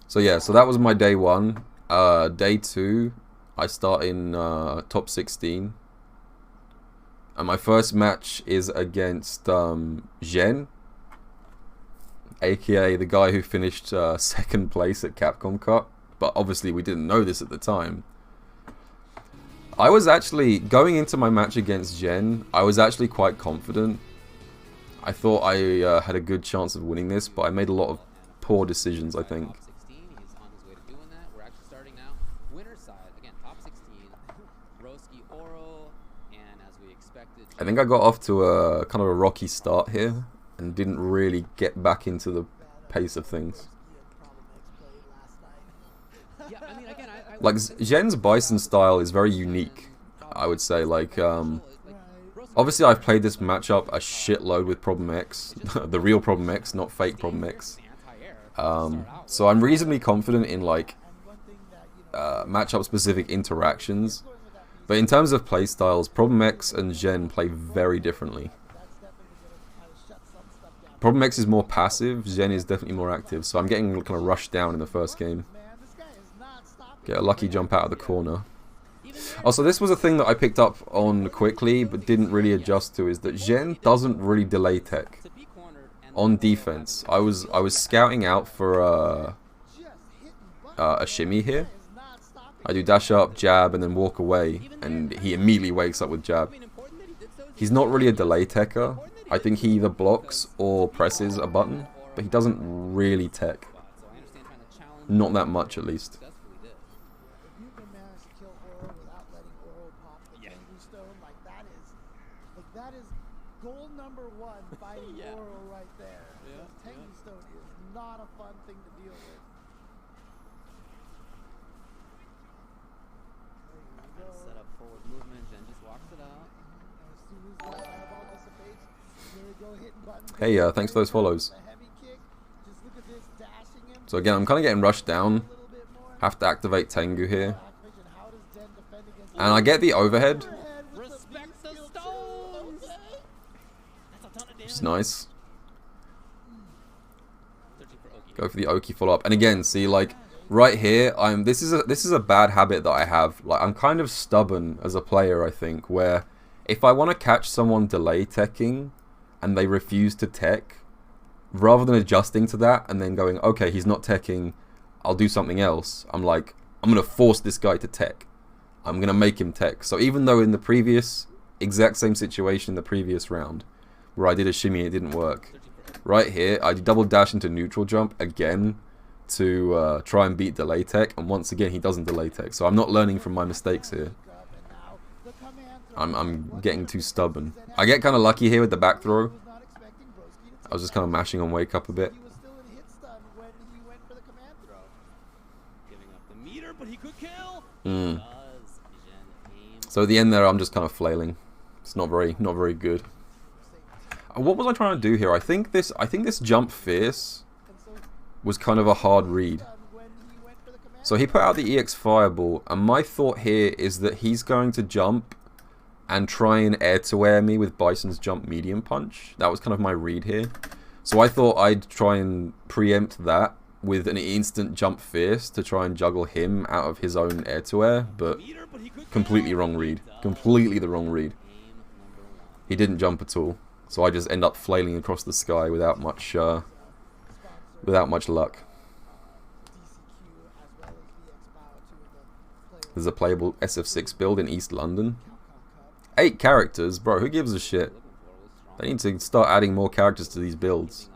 So yeah, so that was my day one. Day two, I start in top 16. And my first match is against Zhen, aka the guy who finished second place at Capcom Cup. But obviously we didn't know this at the time. I was actually, going into my match against Zhen, I was actually quite confident. I thought I had a good chance of winning this, but I made a lot of poor decisions, I think. I think I got off to a kind of a rocky start here and didn't really get back into the pace of things. Like, Zhen's Bison style is very unique, I would say. Like, obviously I've played this matchup a shitload with Problem X, the real Problem X, not fake Problem X. So I'm reasonably confident in, like, matchup-specific interactions. But in terms of playstyles, Problem X and Zhen play very differently. Problem X is more passive, Zhen is definitely more active, so I'm getting kind of rushed down in the first game. Get a lucky jump out of the corner. Also, this was a thing that I picked up on quickly, but didn't really adjust to, is that Zhen doesn't really delay tech. On defense, I was scouting out for a shimmy here. I do dash up, jab, and then walk away, and he immediately wakes up with jab. He's not really a delay techer. I think he either blocks or presses a button, but he doesn't really tech. Not that much, at least. Hey, thanks for those follows. So again, I'm kind of getting rushed down. Have to activate Tengu here. And I get the overhead, which is nice. Go for the Oki follow-up. And again, see, like, right here, this is a bad habit that I have. Like, I'm kind of stubborn as a player, I think, where if I want to catch someone delay teching and they refuse to tech, rather than adjusting to that and then going, okay, he's not teching, I'll do something else, I'm like, I'm going to force this guy to tech. I'm going to make him tech. So even though in the previous, exact same situation in the previous round, where I did a shimmy and it didn't work, right here, I double dash into neutral jump again to try and beat delay tech, and once again he doesn't delay tech. So I'm not learning from my mistakes here. I'm getting too stubborn. I get kind of lucky here with the back throw. I was just kind of mashing on wake up a bit. So at the end there, I'm just kind of flailing. It's not very good. What was I trying to do here? I think this jump fierce was kind of a hard read. So he put out the EX fireball, and my thought here is that he's going to jump and try and air-to-air me with Bison's jump medium punch. That was kind of my read here. So I thought I'd try and preempt that with an instant jump fierce to try and juggle him out of his own air-to-air, but completely wrong read. Completely the wrong read. He didn't jump at all, so I just end up flailing across the sky without much luck. There's a playable SF6 build in East London. 8 characters? Bro, who gives a shit? They need to start adding more characters to these builds.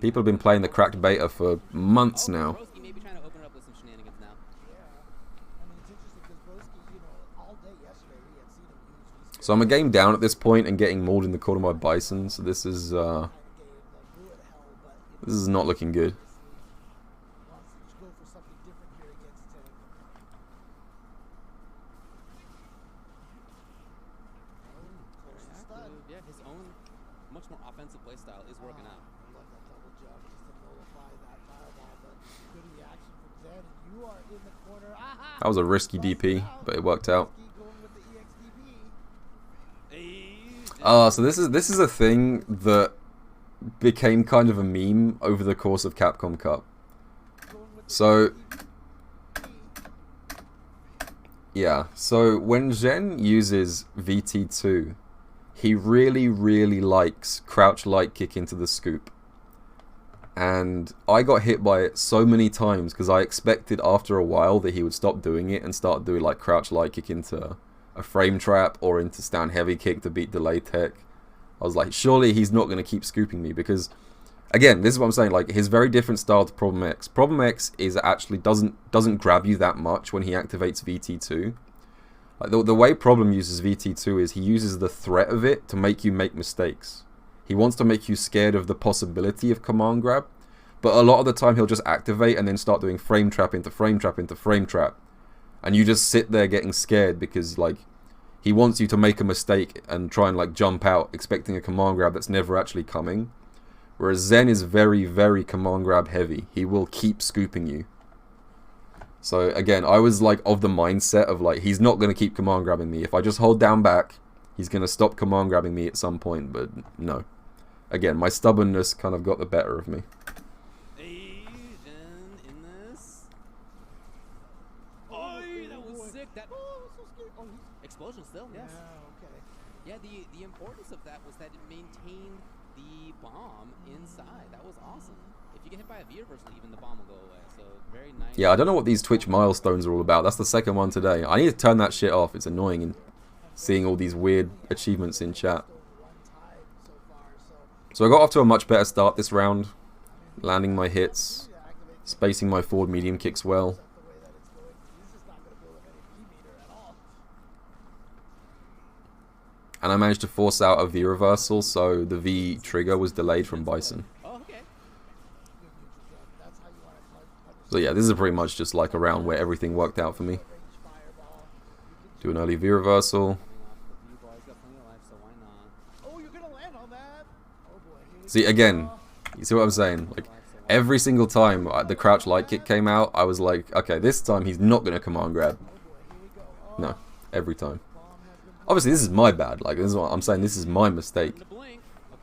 People have been playing the cracked beta for months now. So I'm a game down at this point and getting mauled in the corner by Bison, so this is not looking good. That was a risky DP, but it worked out. So this is a thing that became kind of a meme over the course of Capcom Cup. So yeah, so when Zhen uses VT2, he really likes crouch light kick into the scoop. And I got hit by it so many times because I expected after a while that he would stop doing it and start doing like crouch light kick into a frame trap or into stand heavy kick to beat delay tech. I was like, surely he's not going to keep scooping me, because again, this is what I'm saying, like his very different style to Problem X. Problem X is actually doesn't grab you that much when he activates VT2. Like the way Problem uses VT2 is he uses the threat of it to make you make mistakes. He wants to make you scared of the possibility of command grab, but a lot of the time he'll just activate and then start doing frame trap into frame trap into frame trap, and you just sit there getting scared because like he wants you to make a mistake and try and like jump out expecting a command grab that's never actually coming. Whereas Zhen is very command grab heavy. He will keep scooping you. So again, I was like of the mindset of like, he's not going to keep command grabbing me. If I just hold down back, he's going to stop command grabbing me at some point, but no. Again, my stubbornness kind of got the better of me. Hey, Zhen in this. Oh, that was sick. That so scary. Oh, explosion still, yes. Yeah, okay. Yeah, the importance of that was that it maintained the bomb inside. That was awesome. If you get hit by a V reversal, even the bomb will go away. So very nice. Yeah, I don't know what these Twitch milestones are all about. That's the second one today. I need to turn that shit off. It's annoying and seeing all these weird achievements in chat. So I got off to a much better start this round, landing my hits, spacing my forward medium kicks well. And I managed to force out a V reversal, so the V trigger was delayed from Bison. So yeah, this is pretty much just like a round where everything worked out for me. Do an early V reversal. See, again, you see what I'm saying? Like, every single time the crouch light kick came out, I was like, okay, this time he's not going to command grab. No, every time. Obviously, this is my bad. Like, this is what I'm saying. This is my mistake.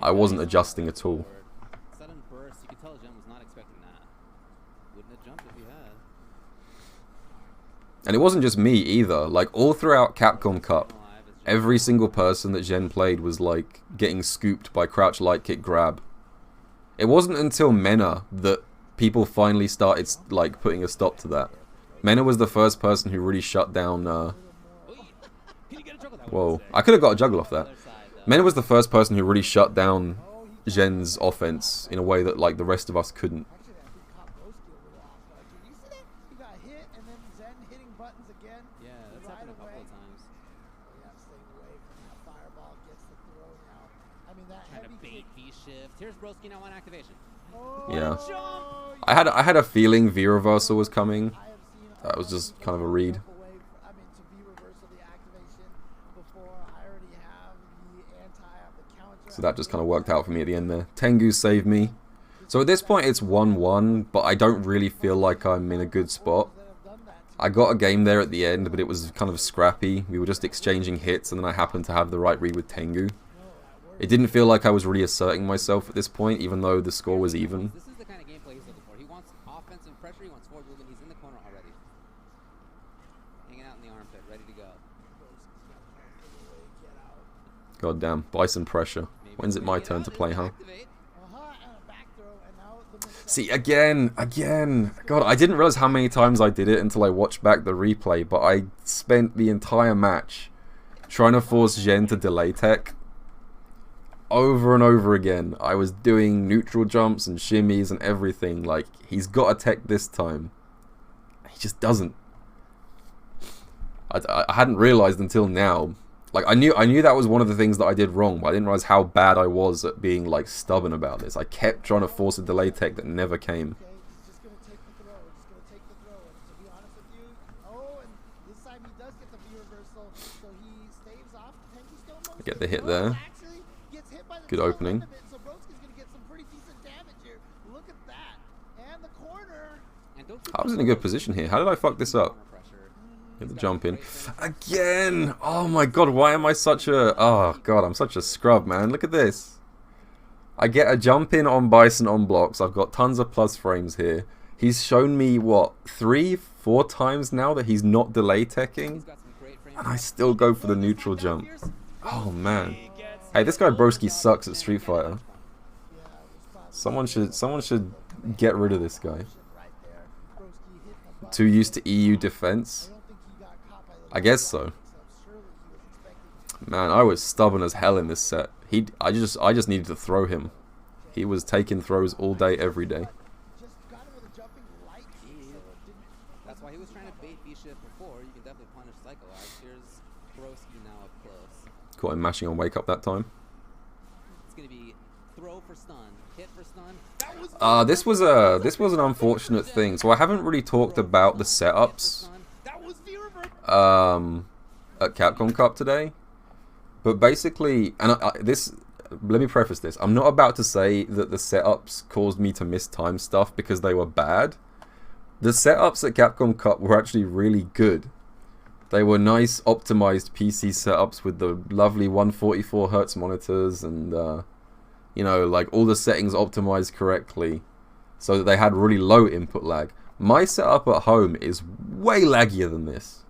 I wasn't adjusting at all. And it wasn't just me either. Like, all throughout Capcom Cup, every single person that Zhen played was, like, getting scooped by crouch light kick grab. It wasn't until Mena that people finally started, like, putting a stop to that. Mena was the first person who really shut down, whoa. I could have got a juggle off that. Mena was the first person who really shut down Zhen's offense in a way that, like, the rest of us couldn't. Here's Broski now on activation. Yeah. I had a feeling V reversal was coming. That was just kind of a read. So that just kind of worked out for me at the end there. Tengu saved me. So at this point it's 1-1, but I don't really feel like I'm in a good spot. I got a game there at the end, but it was kind of scrappy. We were just exchanging hits, and then I happened to have the right read with Tengu. It didn't feel like I was really asserting myself at this point, even though the score was even. This is the kind of gameplay he's looking for. He wants offensive pressure, he wants forward movement, he's in the corner already. Hanging out in the armpit, ready to go. God damn, Bison pressure. When's it my turn to play, huh? See, again. God, I didn't realize how many times I did it until I watched back the replay, but I spent the entire match trying to force Zhen to delay tech. Over and over again. I was doing neutral jumps and shimmies and everything. Like, he's got a tech this time. He just doesn't. I hadn't realized until now. Like, I knew that was one of the things that I did wrong, but I didn't realize how bad I was at being, like, stubborn about this. I kept trying to force a delay tech that never came. Get the hit there. Good opening. I was in a good position here. How did I fuck this up? Get the jump in. Again! Oh my god, why am I such a... Oh god, I'm such a scrub, man. Look at this. I get a jump in on Bison on blocks. I've got tons of plus frames here. He's shown me, what, 3-4 times now that he's not delay teching, and I still go for the neutral jump. Oh man. Hey, this guy Broski sucks at Street Fighter. Someone should get rid of this guy. Too used to EU defense? I guess so. Man, I was stubborn as hell in this set. I just needed to throw him. He was taking throws all day, every day. That's why he was trying to bait V-shift before. You can definitely punish Psycho-Eyes. Here's Broski now up close. Caught him mashing on wake up that time. It's gonna be throw for stun, hit for stun. This was an unfortunate thing. So I haven't really talked about the setups at Capcom Cup today. But basically, and let me preface this. I'm not about to say that the setups caused me to miss time stuff because they were bad. The setups at Capcom Cup were actually really good. They were nice, optimized PC setups with the lovely 144Hz monitors and, you know, like all the settings optimized correctly so that they had really low input lag. My setup at home is way laggier than this.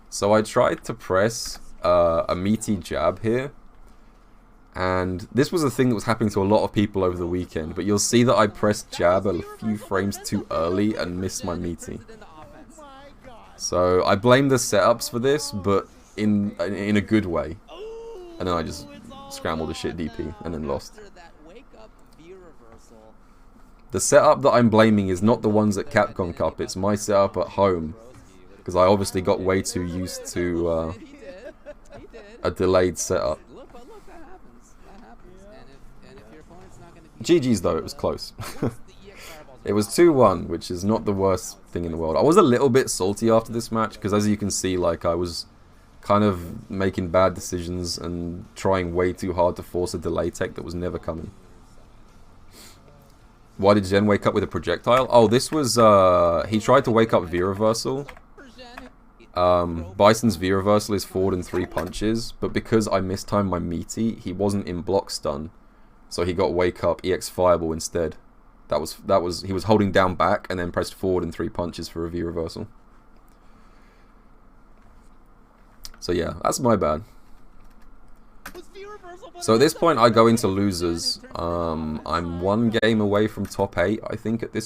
So I tried to press a meaty jab here, and this was a thing that was happening to a lot of people over the weekend, but you'll see that I pressed jab a few frames too early and missed my meaty. So I blame the setups for this, but in a good way. And then I just scrambled a shit DP and then lost. The setup that I'm blaming is not the ones at Capcom Cup, it's my setup at home, because I obviously got way too used to a delayed setup. GG's though, it was close. It was 2-1, which is not the worst thing in the world. I was a little bit salty after this match, because as you can see, like, I was kind of making bad decisions and trying way too hard to force a delay tech that was never coming. Why did Zhen wake up with a projectile? Oh, this was, he tried to wake up V-reversal. Bison's V-reversal is forward in 3 punches, but because I mistimed my meaty, he wasn't in block stun. So he got wake up EX fireball instead. He was holding down back and then pressed forward in 3 punches for a V-reversal. So yeah, that's my bad. So at this point I go into losers. I'm 1 game away from top 8, I think, at this point.